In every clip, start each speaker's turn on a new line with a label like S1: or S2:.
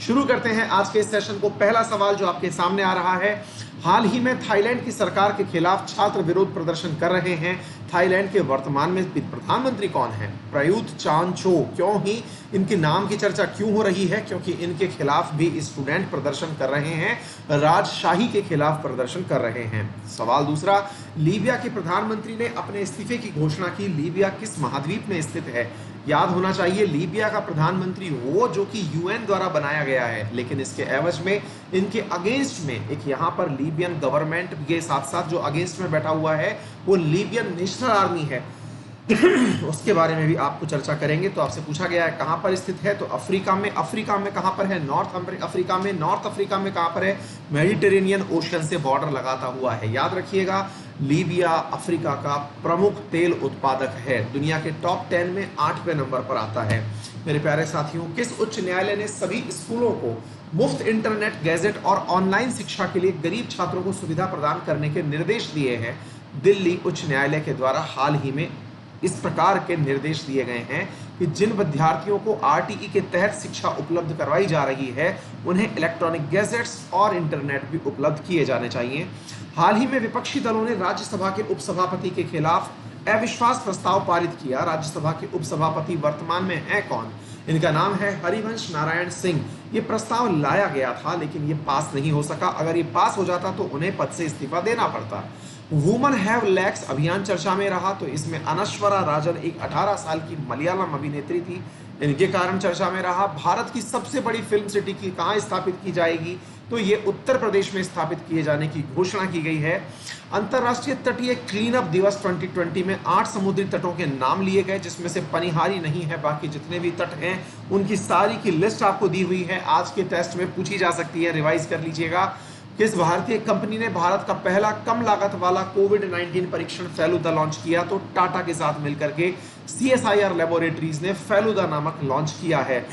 S1: शुरू करते हैं आज के इस सेशन को। पहला सवाल जो आपके सामने आ रहा है, हाल ही में थाईलैंड की सरकार के खिलाफ छात्र विरोध प्रदर्शन कर रहे हैं। थाईलैंड के वर्तमान में प्रधानमंत्री कौन है? प्रयुत चान-ओ। क्यों ही इनके नाम की चर्चा क्यों हो रही है? क्योंकि इनके खिलाफ भी स्टूडेंट प्रदर्शन कर रहे हैं, राजशाही के खिलाफ प्रदर्शन कर रहे हैं। सवाल दूसरा, लीबिया के प्रधानमंत्री ने अपने इस्तीफे की घोषणा की। लीबिया किस महाद्वीप में स्थित है? याद होना चाहिए, लीबिया का प्रधानमंत्री वो जो कि यूएन द्वारा बनाया गया है, लेकिन इसके एवज में इनके अगेंस्ट में एक यहाँ पर लीबियन गवर्नमेंट के साथ साथ जो अगेंस्ट में बैठा हुआ है वो लीबियन नेशनल आर्मी है। उसके बारे में भी आपको चर्चा करेंगे। तो आपसे पूछा गया है कहां पर स्थित है, तो अफ्रीका में। अफ्रीका में कहां पर है? नॉर्थ अफ्रीका में। नॉर्थ अफ्रीका में कहां पर है? मेडिटेरेनियन ओशन से बॉर्डर लगाता हुआ है। याद रखिएगा, लीबिया अफ्रीका का प्रमुख तेल उत्पादक है। दुनिया के टॉप 10 में 8वें नंबर पर आता है। मेरे प्यारे साथियों, किस उच्च न्यायालय ने सभी स्कूलों को मुफ्त इंटरनेट, गैजेट और ऑनलाइन शिक्षा के लिए गरीब छात्रों को सुविधा प्रदान करने के निर्देश दिए हैं? दिल्ली उच्च न्यायालय के द्वारा हाल ही में इस प्रकार के निर्देश दिए गए हैं कि जिन विद्यार्थियों को आरटीई के तहत शिक्षा उपलब्ध करवाई जा रही है उन्हें इलेक्ट्रॉनिक गैजेट्स और इंटरनेट भी उपलब्ध किए जाने चाहिए। हाल ही में विपक्षी दलों ने राज्यसभा के उपसभापति के खिलाफ अविश्वास प्रस्ताव पारित किया। राज्यसभा के उपसभापति वर्तमान में है कौन? इनका नाम है हरिवंश नारायण सिंह। ये प्रस्ताव लाया गया था लेकिन ये पास नहीं हो सका। अगर ये पास हो जाता तो उन्हें पद से इस्तीफा देना पड़ता। वुमन हैव लेग्स अभियान चर्चा में रहा, तो इसमें अनश्वरा राजन एक 18 साल की मलयालम अभिनेत्री थी, इनके कारण चर्चा में रहा। भारत की सबसे बड़ी फिल्म सिटी की कहां स्थापित की जाएगी, तो ये उत्तर प्रदेश में स्थापित किए जाने की घोषणा की गई है। अंतरराष्ट्रीय तटीय क्लीन अप दिवस 2020 में 8 समुद्री तटों के नाम लिए गए, जिसमें से पनिहारी नहीं है। बाकी जितने भी तट हैं उनकी सारी की लिस्ट आपको दी हुई है, आज के टेस्ट में पूछी जा सकती है, रिवाइज कर लीजिएगा। किस भारतीय कंपनी ने भारत का पहला कम लागत वाला कोविड-19 परीक्षण फेलुदा लॉन्च किया? तो टाटा के साथ मिलकर के CSIR लैबोरेटरीज ने फेलुदा नामक लॉन्च किया है।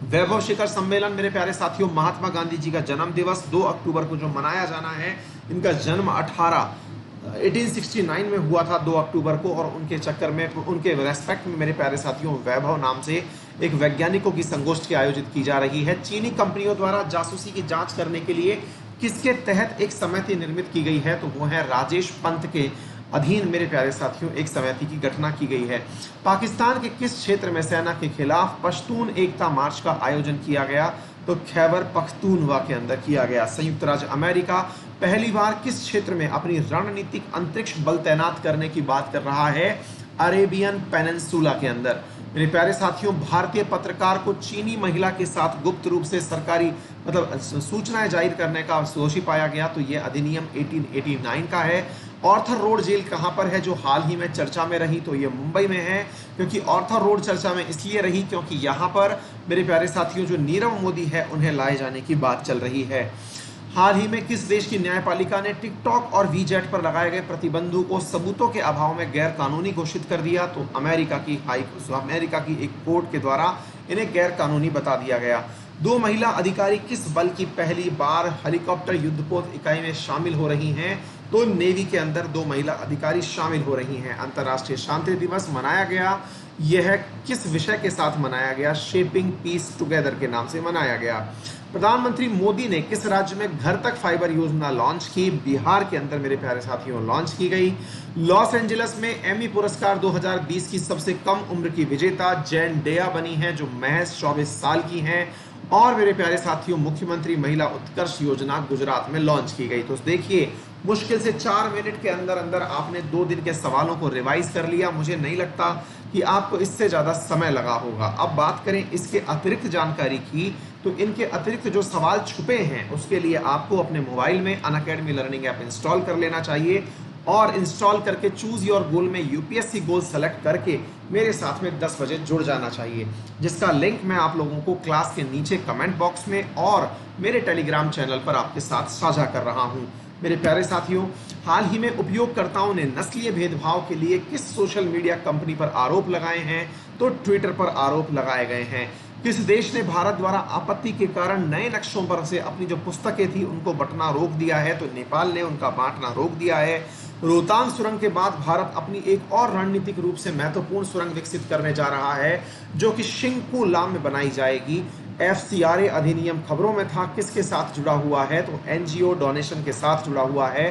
S1: वैभव शिखर सम्मेलन, मेरे प्यारे साथियों, महात्मा गांधी जी का जन्म दिवस 2 अक्टूबर को जो मनाया जाना है, इनका जन्म 1869 में हुआ था 2 अक्टूबर को, और उनके चक्कर में, उनके रेस्पेक्ट में मेरे प्यारे साथियों वैभव नाम से एक वैज्ञानिकों की संगोष्ठी आयोजित की जा रही है। चीनी कंपनियों द्वारा जासूसी की जांच करने के लिए किसके तहत एक समिति निर्मित की गई है? तो वो है राजेश पंत के अधीन मेरे प्यारे साथियों एक समिति की गठना की गई है। पाकिस्तान के किस क्षेत्र में सेना के खिलाफ पश्तून एकता मार्च का आयोजन किया गया? तो खैबर पख्तूनवा के अंदर किया गया। संयुक्त राज्य अमेरिका पहली बार किस क्षेत्र में अपनी रणनीतिक अंतरिक्ष बल तैनात करने की बात कर रहा है? अरेबियन पेनिनसुला के अंदर। मेरे प्यारे साथियों, भारतीय पत्रकार को चीनी महिला के साथ गुप्त रूप से सरकारी सूचनाएं जाहिर करने का दोषी पाया गया, तो यह अधिनियम 1889 का है। ऑर्थर रोड जेल कहां पर है जो हाल ही में चर्चा में रही? तो ये मुंबई में है। क्योंकि ऑर्थर रोड चर्चा में इसलिए रही क्योंकि यहां पर मेरे प्यारे साथियों जो नीरव मोदी है उन्हें लाए जाने की बात चल रही है। हाल ही में किस देश की न्यायपालिका ने टिकटॉक और वीजेट पर लगाए गए प्रतिबंधों को सबूतों के अभाव में गैर कानूनी घोषित कर दिया? तो अमेरिका की एक कोर्ट के द्वारा इन्हें गैर कानूनी बता दिया गया। 2 महिला अधिकारी किस बल की पहली बार हेलीकॉप्टर युद्धपोत इकाई में शामिल हो रही हैं? तो नेवी के अंदर 2 महिला अधिकारी शामिल हो रही हैं। अंतर्राष्ट्रीय शांति दिवस मनाया गया, यह किस विषय के साथ मनाया गया? शेपिंग पीस टुगेदर के नाम से मनाया गया। प्रधानमंत्री मोदी ने किस राज्य में घर तक फाइबर योजना लॉन्च की? बिहार के अंदर मेरे प्यारे साथियों लॉन्च की गई। लॉस एंजलिस में एमी पुरस्कार 2020 की सबसे कम उम्र की विजेता जेंडेया बनी है, जो महज 24 साल की हैं। और मेरे प्यारे साथियों, मुख्यमंत्री महिला उत्कर्ष योजना गुजरात में लॉन्च की गई। तो देखिए, मुश्किल से 4 मिनट के अंदर अंदर आपने 2 दिन के सवालों को रिवाइज कर लिया। मुझे नहीं लगता कि आपको इससे ज्यादा समय लगा होगा। अब बात करें इसके अतिरिक्त जानकारी की, तो इनके अतिरिक्त जो सवाल छुपे हैं उसके लिए आपको अपने मोबाइल में अनअकैडमी लर्निंग ऐप इंस्टॉल कर लेना चाहिए, और इंस्टॉल करके चूज योर गोल में यूपीएससी गोल सेलेक्ट करके मेरे साथ में 10 बजे जुड़ जाना चाहिए, जिसका लिंक मैं आप लोगों को क्लास के नीचे कमेंट बॉक्स में और मेरे टेलीग्राम चैनल पर आपके साथ साझा कर रहा हूं। मेरे प्यारे साथियों, हाल ही में उपयोगकर्ताओं ने नस्लीय भेदभाव के लिए किस सोशल मीडिया कंपनी पर आरोप लगाए हैं? तो ट्विटर पर आरोप लगाए गए हैं। किस देश ने भारत द्वारा आपत्ति के कारण नए नक्शों पर से अपनी जो पुस्तकें थी उनको बंटना रोक दिया है? तो नेपाल ने उनका बांटना रोक दिया है। रोहतांग सुरंग के बाद भारत अपनी एक और रणनीतिक रूप से महत्वपूर्ण सुरंग विकसित करने जा रहा है, जो कि शिंकुलाम में बनाई जाएगी। FCRA अधिनियम खबरों में था, किसके साथ जुड़ा हुआ है? तो NGO डोनेशन के साथ जुड़ा हुआ है।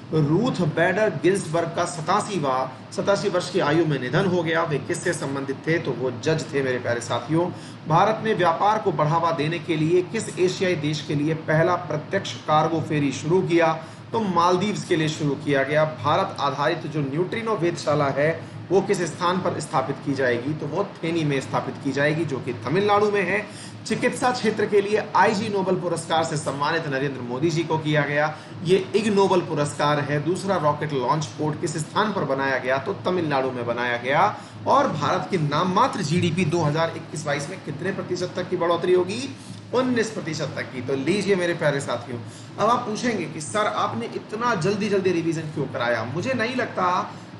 S1: रूथ बेडर गिल्सबर्ग का 87 वर्ष की आयु में निधन हो गया। वे किससे संबंधित थे? तो वो जज थे मेरे प्यारे साथियों। भारत ने व्यापार को बढ़ावा देने के लिए किस एशियाई देश के लिए पहला प्रत्यक्ष कार्गो फेरी शुरू किया? तो मालदीव्स के लिए शुरू किया गया। भारत आधारित जो न्यूट्रिनो वेधशाला है वो किस स्थान पर स्थापित की जाएगी? तो वो थेनी में स्थापित की जाएगी, जो कि तमिलनाडु में है। चिकित्सा क्षेत्र के लिए IG नोबेल पुरस्कार से सम्मानित नरेंद्र मोदी जी को किया गया। ये इग नोबेल पुरस्कार है। दूसरा रॉकेट लॉन्च पोर्ट किस स्थान पर बनाया गया? तो तमिलनाडु में बनाया गया। और भारत की नाम मात्र GDP 2021-22 में कितने प्रतिशत तक की बढ़ोतरी होगी? 19% तक की। तो लीजिए मेरे प्यारे साथियों, अब आप पूछेंगे कि सर आपने इतना जल्दी रिवीजन क्यों कराया? मुझे नहीं लगता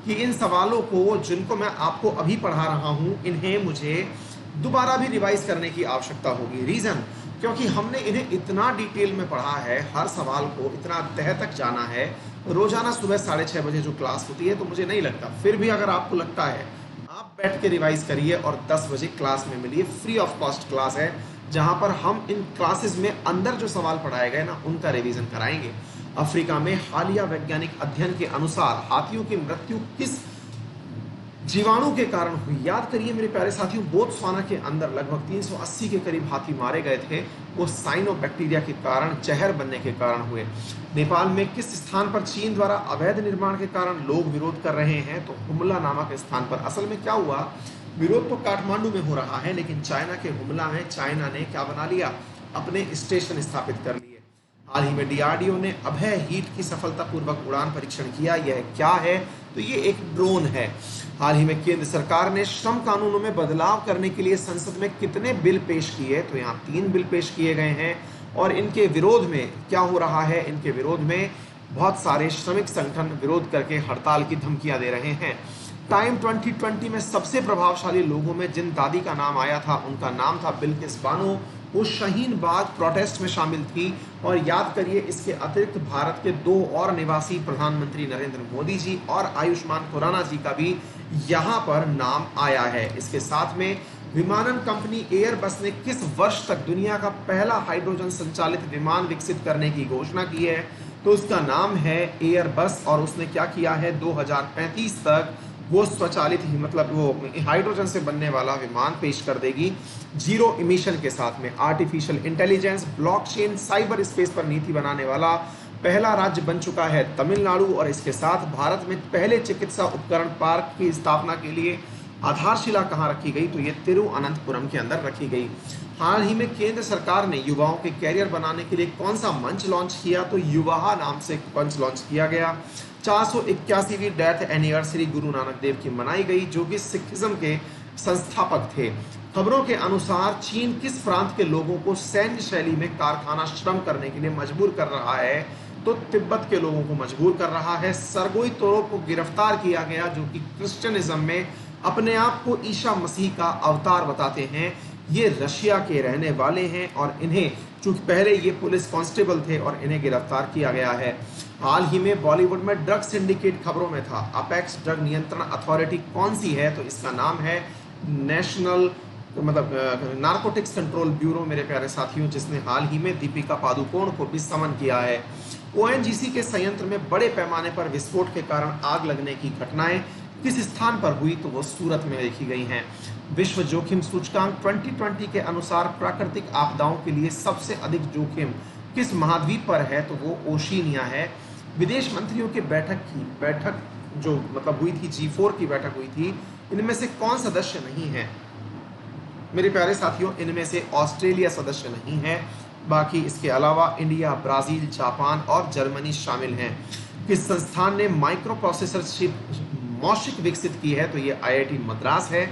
S1: कि इन सवालों को जिनको मैं आपको अभी पढ़ा रहा हूं, इन्हें मुझे दोबारा भी रिवाइज करने की आवश्यकता होगी। रीजन, क्योंकि हमने इन्हें इतना डिटेल में पढ़ा है, हर सवाल को इतना तह तक जाना है। रोजाना सुबह 6:30 बजे जो क्लास होती है, तो मुझे नहीं लगता, फिर भी अगर आपको लगता है, आप बैठ के रिवाइज करिए और 10 बजे क्लास में मिलिए। फ्री ऑफ कॉस्ट क्लास है, जहां पर हम इन क्लासेस में अंदर जो सवाल पढ़ाए गए ना, उनका रिवीजन कराएंगे। अफ्रीका में हालिया वैज्ञानिक अध्ययन के अनुसार हाथियों की मृत्यु किस जीवाणु के कारण हुई? याद करिए मेरे प्यारे साथियों, बोत्सवाना के अंदर लगभग 380 के करीब हाथी मारे गए थे। वो साइनोबैक्टीरिया के कारण, जहर बनने के कारण हुए। नेपाल में किस स्थान पर चीन द्वारा अवैध निर्माण के कारण लोग विरोध कर रहे हैं? तो हुमला नामक स्थान पर। असल में क्या हुआ, विरोध तो काठमांडू में हो रहा है, लेकिन चाइना के हुमला में चाइना ने क्या बना लिया? अपने स्टेशन स्थापित कर लिए। हाल ही में DRDO ने अभय हीट की सफलतापूर्वक उड़ान परीक्षण किया। यह क्या है? तो ये एक ड्रोन है। हाल ही में केंद्र सरकार ने श्रम कानूनों में बदलाव करने के लिए संसद में कितने बिल पेश किए? तो यहाँ 3 बिल पेश किए गए हैं। और इनके विरोध में क्या हो रहा है? इनके विरोध में बहुत सारे श्रमिक संगठन विरोध करके हड़ताल की धमकियां दे रहे हैं। टाइम 2020 में सबसे प्रभावशाली लोगों में जिन दादी का नाम आया था, उनका नाम था बिल्किस बानो। वो शाहीन बाग प्रोटेस्ट में शामिल थी। और याद करिए, इसके अतिरिक्त भारत के 2 और निवासी प्रधानमंत्री नरेंद्र मोदी जी और आयुष्मान खुराना जी का भी यहाँ पर नाम आया है। इसके साथ में विमानन कंपनी एयरबस ने किस वर्ष तक दुनिया का पहला हाइड्रोजन संचालित विमान विकसित करने की घोषणा की है? तो उसका नाम है एयरबस। और उसने क्या किया है? 2035 तक वो स्वचालित ही, मतलब वो हाइड्रोजन से बनने वाला विमान पेश कर देगी, जीरो इमिशन के साथ में। Artificial intelligence, blockchain, cyber space पर नीति बनाने वाला पहला राज्य बन चुका है तमिलनाडु। और इसके साथ भारत में पहले चिकित्सा उपकरण पार्क की स्थापना के लिए आधारशिला कहाँ रखी गई? तो ये तिरुअनंतपुरम के अंदर रखी गई। हाल ही में केंद्र सरकार ने युवाओं के कैरियर बनाने के लिए कौन सा मंच लॉन्च किया? तो युवा नाम से मंच लॉन्च किया गया। 481वीं डेथ एनिवर्सरी गुरु नानक देव की मनाई गई, जो कि सिखिज्म के संस्थापक थे। खबरों के अनुसार चीन किस प्रांत के लोगों को सैन्य शैली में कारखाना श्रम करने के लिए मजबूर कर रहा है? तो तिब्बत के लोगों को मजबूर कर रहा है। सरगोई तोरों को गिरफ्तार किया गया, जो कि क्रिश्चियनिज्म में अपने आप को ईसा मसीह का अवतार बताते हैं। ये रशिया के रहने वाले हैं और इन्हें, चूंकि पहले ये पुलिस कांस्टेबल थे, और इन्हें गिरफ्तार किया गया है। हाल ही में बॉलीवुड में ड्रग सिंडिकेट खबरों में था। अपेक्स ड्रग नियंत्रण अथॉरिटी कौन सी है? तो इसका नाम है नेशनल, मतलब नारकोटिक्स कंट्रोल ब्यूरो मेरे प्यारे साथियों, जिसने हाल ही में दीपिका पादुकोण को भी समन किया है। ONGC के संयंत्र में बड़े पैमाने पर विस्फोट के कारण आग लगने की घटनाएं किस स्थान पर हुई? तो वो सूरत में देखी गई हैं। विश्व जोखिम सूचकांक 2020 के अनुसार प्राकृतिक आपदाओं के लिए सबसे अधिक जोखिम किस महाद्वीप पर है? तो वो ओशिनिया है। विदेश मंत्रियों की बैठक जो मतलब हुई थी, G4 की बैठक हुई थी, इनमें से कौन सदस्य नहीं है? मेरे प्यारे साथियों, इनमें से ऑस्ट्रेलिया सदस्य नहीं है। बाकी इसके अलावा इंडिया, ब्राजील, जापान और जर्मनी शामिल हैं। किस संस्थान ने माइक्रो प्रोसेसर चिप मॉशिक विकसित की है? तो ये IIT मद्रास है।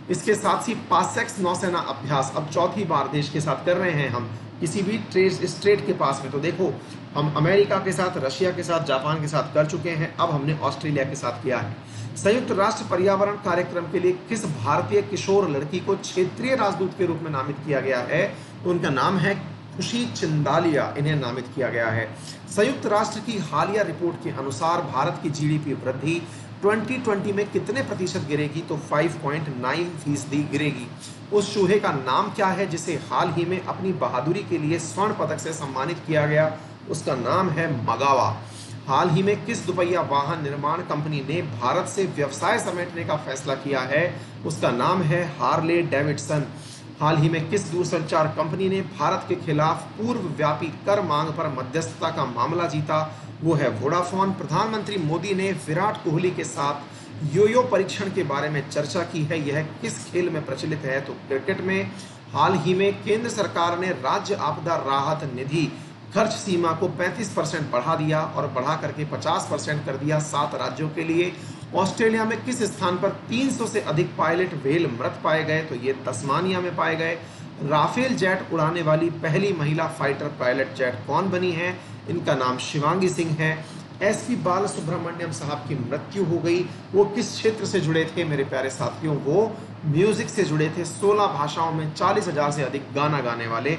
S1: इसके साथ ही पासेक्स नौसेना अभ्यास अब चौथी बार देश के साथ कर रहे हैं हम, किसी भी स्ट्रेट के पास में। तो देखो, हम अमेरिका के साथ, रशिया के साथ, जापान के साथ कर चुके हैं, अब हमने ऑस्ट्रेलिया के साथ किया है। संयुक्त राष्ट्र पर्यावरण कार्यक्रम के लिए किस भारतीय किशोर लड़की को क्षेत्रीय राजदूत के रूप में नामित किया गया है? तो उनका नाम है खुशी चिंदालिया, इन्हें नामित किया गया है। संयुक्त राष्ट्र की हालिया रिपोर्ट के अनुसार भारत की GDP वृद्धि 2020 में कितने प्रतिशत गिरेगी? तो 5.9% गिरेगी। उस चूहे का नाम क्या है जिसे हाल ही में अपनी बहादुरी के लिए स्वर्ण पदक से सम्मानित किया गया? उसका नाम है मगावा। हाल ही में किस दुपहिया वाहन निर्माण कंपनी ने भारत से व्यवसाय समेटने का फैसला किया है? उसका नाम है हार्ले डेविडसन। हाल ही में किस दूरसंचार कंपनी ने भारत के खिलाफ पूर्व व्यापी कर मांग पर मध्यस्थता का मामला जीता? वो है वोडाफोन। प्रधानमंत्री मोदी ने विराट कोहली के साथ यो परीक्षण के बारे में चर्चा की है, यह किस खेल में प्रचलित है? तो क्रिकेट में। हाल ही में केंद्र सरकार ने राज्य आपदा राहत निधि खर्च सीमा को 35% बढ़ा दिया और बढ़ा करके 50% कर दिया 7 राज्यों के लिए। ऑस्ट्रेलिया में किस स्थान पर 300 से अधिक पायलट व्हेल मृत पाए गए? तो ये तस्मानिया में पाए गए। राफेल जेट उड़ाने वाली पहली महिला फाइटर पायलट जेट कौन बनी है? इनका नाम शिवांगी सिंह है। एसपी बालसुब्रमण्यम साहब की मृत्यु हो गई। वो किस क्षेत्र से जुड़े थे मेरे प्यारे साथियों? वो म्यूजिक से जुड़े थे। 16 भाषाओं में 40,000 से अधिक गाना गाने वाले।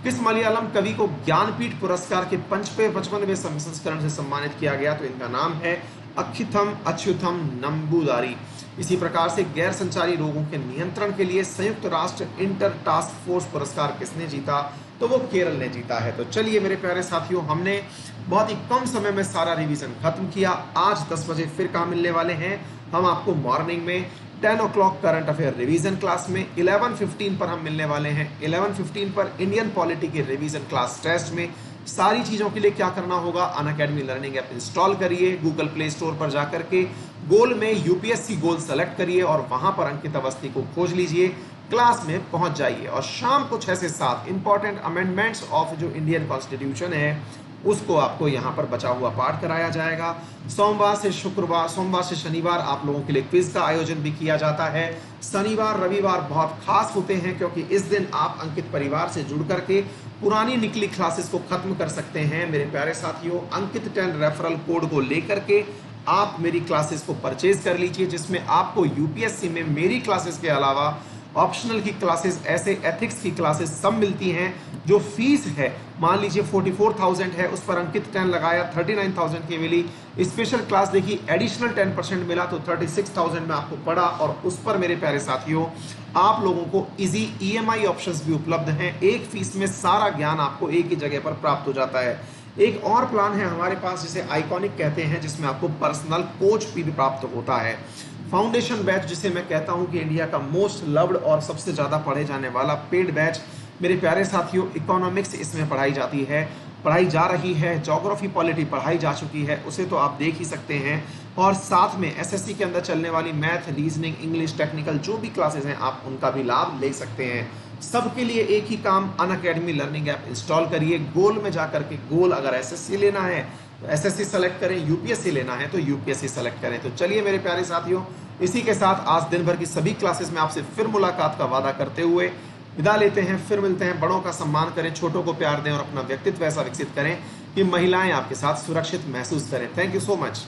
S1: किस मलयालम कवि को ज्ञानपीठ पुरस्कार के 55वें संस्करण से सम्मानित किया गया? तो इनका नाम है अक्षिथम अच्युतम नंबूदारी। इसी प्रकार से गैर संचारी रोगों के नियंत्रण के लिए संयुक्त राष्ट्र इंटर टास्क फोर्स पुरस्कार किसने जीता? तो वो केरल ने जीता है। तो चलिए मेरे प्यारे साथियों, हमने बहुत ही कम समय में सारा रिवीजन खत्म किया। आज 10 बजे फिर कहाँ मिलने वाले हैं? हम आपको मॉर्निंग में 10 o'clock current affair revision class में, 11:15 पर हम मिलने वाले हैं 11:15 पर इंडियन पॉलिटी के रिवीजन क्लास टेस्ट में। सारी चीज़ों के लिए क्या करना होगा? अनअकैडमी लर्निंग ऐप इंस्टॉल करिए, गूगल प्ले स्टोर पर जाकर के गोल में यूपीएससी गोल सेलेक्ट करिए और वहां पर अंकित अवस्थी को खोज लीजिए, क्लास में पहुंच जाइए। और शाम को 6 से 7 इंपॉर्टेंट अमेंडमेंट्स ऑफ जो इंडियन कॉन्स्टिट्यूशन है उसको आपको यहाँ पर बचा हुआ पाठ कराया जाएगा। सोमवार से शनिवार आप लोगों के लिए क्विज का आयोजन भी किया जाता है। शनिवार रविवार बहुत खास होते हैं क्योंकि इस दिन आप अंकित परिवार से जुड़ करके पुरानी निकली क्लासेस को खत्म कर सकते हैं। मेरे प्यारे साथियों, अंकित 10 रेफरल कोड को लेकर के आप मेरी क्लासेस को परचेज कर लीजिए, जिसमें आपको यूपीएससी में मेरी क्लासेस के अलावा ऑप्शनल की क्लासेस, ऐसे एथिक्स की क्लासेस सब मिलती हैं। जो फीस है मान लीजिए 44,000 है, उस पर अंकित 10 लगाया, 39,000 की मिली। स्पेशल क्लास देखी, एडिशनल 10% मिला तो 36,000 में आपको पड़ा। और उस पर मेरे प्यारे साथियों आप लोगों को इजी ईएमआई ऑप्शंस भी उपलब्ध हैं। एक फीस में सारा ज्ञान आपको एक ही जगह पर प्राप्त हो जाता है। एक और प्लान है हमारे पास जिसे आइकॉनिक कहते हैं, जिसमें आपको पर्सनल कोच भी प्राप्त होता है। फाउंडेशन बैच, जिसे मैं कहता हूं कि इंडिया का मोस्ट लव्ड और सबसे ज़्यादा पढ़े जाने वाला पेड बैच। मेरे प्यारे साथियों, इकोनॉमिक्स इसमें पढ़ाई जाती है, पढ़ाई जा रही है। ज्योग्राफी पॉलिटी पढ़ाई जा चुकी है, उसे तो आप देख ही सकते हैं। और साथ में एसएससी के अंदर चलने वाली मैथ, रीजनिंग, इंग्लिश, टेक्निकल जो भी क्लासेस हैं आप उनका भी लाभ ले सकते हैं। सबके लिए एक ही काम, अनअकैडमी लर्निंग ऐप इंस्टॉल करिए। गोल में जाकर के, गोल अगर एसएससी लेना है तो एसएससी सेलेक्ट करें, यूपीएससी लेना है तो यूपीएससी सेलेक्ट करें। तो चलिए मेरे प्यारे साथियों, इसी के साथ आज दिन भर की सभी क्लासेस में आपसे फिर मुलाकात का वादा करते हुए विदा लेते हैं। फिर मिलते हैं। बड़ों का सम्मान करें, छोटों को प्यार दें और अपना व्यक्तित्व ऐसा विकसित करें कि महिलाएं आपके साथ सुरक्षित महसूस करें। Thank you so much.